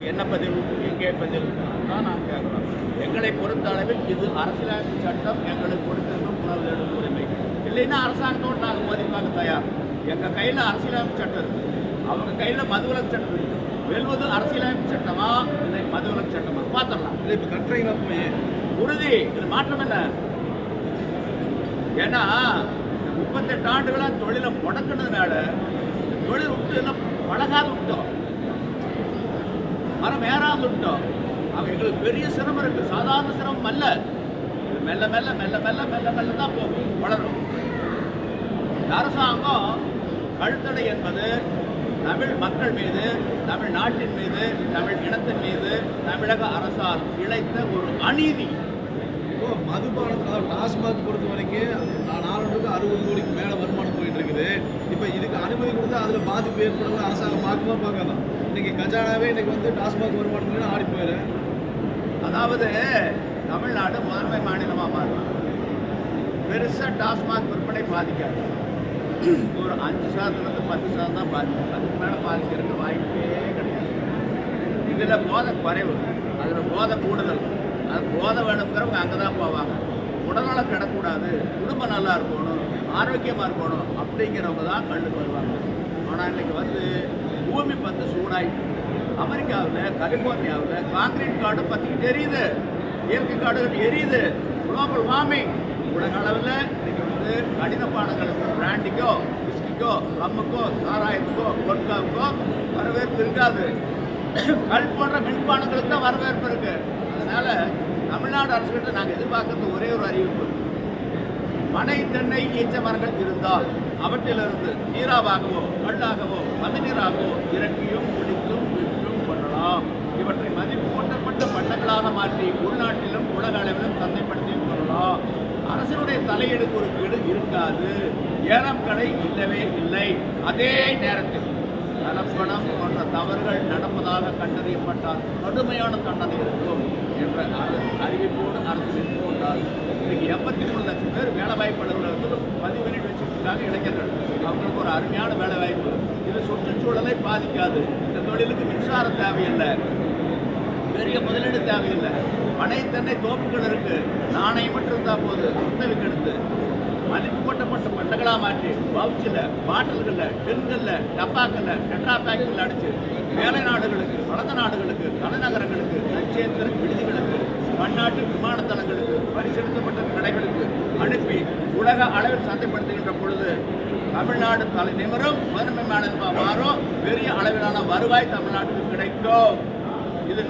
என்ன பதில் இங்கே பதில் தான் நாம் கேட்கிறோம். எங்களை பொறுத்த அளவில் இது அரசியலமைப்பு சட்டம் எங்களுக்கு கொடுத்திருக்கும் உணவு உரிமை. இல்லைன்னா அரசாங்கத்தோடு நாங்கள் மோதி பார்க்க தயார். எங்கள் கையில் அரசியலமைப்பு சட்டம் இருக்குது, அவங்க கையில் மதுவிலக்கு சட்டம் இருக்குது. வெல்வது அரசியலமைப்பு சட்டமா இல்லை மதுவிலக்கு சட்டமா பார்த்துடலாம். இல்லை இப்போ கட்டுறீங்களா போய் உறுதி இது மாற்றம் என்ன? ஏன்னா 38 ஆண்டுகளாக தொழிலை முடக்கினதுனால தொழில் விட்டு எல்லாம் பழகாது விட்டோம், மரம் ஏறாது விட்டோம். அவங்க எங்களுக்கு பெரிய சிரமம் இருக்குது, சாதாரண சிரமம் அல்ல. இது மெல்ல மெல்ல மெல்ல மெல்ல மெல்ல மெல்ல தான் போகும், வளரும். அரசாங்கம் கழுத்தடை என்பது தமிழ் மக்கள் மீது, தமிழ் நாட்டின் மீது, தமிழ் இனத்தின் மீது தமிழக அரசால் இழைத்த ஒரு அநீதி. இப்போ மதுபானத்தில் டாஸ்மாக் பொறுத்த வரைக்கும் 460 கோடிக்கு மேலே வருமானம் போயிட்டு இருக்குது. இப்போ இதுக்கு அனுமதி கொடுத்தா அதில் பாதிப்பு ஏற்படுறது அரசாங்கம் பார்க்குமா பார்க்கலாம். இன்னைக்கு கஜானாவே இன்னைக்கு வந்து டாஸ்மாக் வருமானம் ஆடி போயிரு. அதாவது தமிழ்நாடு முதன்மை மாநிலமாக மாறலாம், பெருசாக டாஸ்மாக் விற்பனை பாதிக்காது. ஒரு 5% 10% தான் பாதிக்கும், அதுக்கு மேலே பாதிக்கிறதுக்கு வாய்ப்பே கிடையாது. இதில் போதை குறைவு, அதில் போதை கூடுதல். அது போதை வேணுங்கிறவங்க அங்கே தான் போவாங்க. உடல்நலம் கிடக்கூடாது, குடும்பம் நல்லா இருக்கணும், ஆரோக்கியமாக இருக்கணும் அப்படிங்கிறவங்க தான் கண்டுக்கு வருவாங்க. ஆனால் இன்றைக்கி வந்து பூமி பந்து சூடாயிட்டு, அமெரிக்காவில் கலிஃபோர்னியாவில் காங்கிரீட் காடு பற்றிக்கிட்டு எரியுது, இயற்கை காடுகள் எரியுது. குளோபல் வார்மிங் உலக அளவில் இன்றைக்கி வந்து கடின பானங்களுக்கு, பிராண்டிக்கோ, விஸ்கிக்கோ, ரம்முக்கோ, சாராயத்துக்கோ, பொட்காவுக்கோ வரவேற்பு இருக்காது. கல் போன்ற மின்பானங்களுக்கு தான் வரவேற்பு இருக்கு. அதனால தமிழ்நாடு அரசுகிட்ட நாங்கள் எதிர்பார்க்கறது ஒரே ஒரு அறிவிப்பு: பனை, தென்னை, ஈச்ச மரங்கள் இருந்தால் அவற்றிலிருந்து நீராவாகவோ கல்லாகவோ மதுநீராகவோ இறக்கியும் குடித்தும் விற்றும் கொள்ளலாம். இவற்றை மதிப்பு கூட்டப்பட்ட பண்டங்களாக மாற்றி உள்நாட்டிலும் உலக அளவிலும் சந்தைப்படுத்தியும் கொள்ளலாம். அரசினுடைய தலையீடு குறுக்கீடு இருக்காது, ஏலம் கடை இல்லவே இல்லை. அதே நேரத்தில் கலப்படம் போன்ற தவறுகள் நடப்பதாக கண்டறியப்பட்டால் கடுமையான தண்டனை இருக்கும் என்ற அறிவிப்போடு அரசு கொண்டார். இன்னைக்கு 83 லட்சம் பேர் வேலை வாய்ப்பு அலுவலகத்தில் பதிவு பண்ணிட்டு வச்சுருக்காங்க இளைஞர்கள். அவங்களுக்கு ஒரு அருமையான வேலை வாய்ப்பு. இது சுற்றுச்சூழலை பாதிக்காது. இந்த தொழிலுக்கு மின்சாரம் தேவையில்லை, பெரிய முதலீடு தேவையில்லை. பனை, தென்னை தோப்புகள் இருக்கு, நாணயம் மட்டும் இருந்தால் போது குத்தகைக்கு எடுத்து மதிப்பு கொட்டப்பட்ட பண்டங்களாக மாற்றி பவுச்சில், பாட்டில்களில், டென்களில், டப்பாக்களில், டெட்ரா பேக்கில் அடித்து மேலை நாடுகளுக்கு, வளர்ந்த நாடுகளுக்கு, தலைநகரங்களுக்கு, நட்சத்திர விடுதிகளுக்கு, பன்னாட்டு விமானத்தளங்களுக்கு, பரிசெலுத்தப்பட்ட கடைகளுக்கு அனுப்பி உலக அளவில் சந்தைப்படுத்துகின்ற பொழுது தமிழ்நாடு தலை நிமிரும், முதன்மை மாநிலமாக மாறும், பெரிய அளவிலான வருவாய் தமிழ்நாட்டுக்கு கிடைக்கும். இது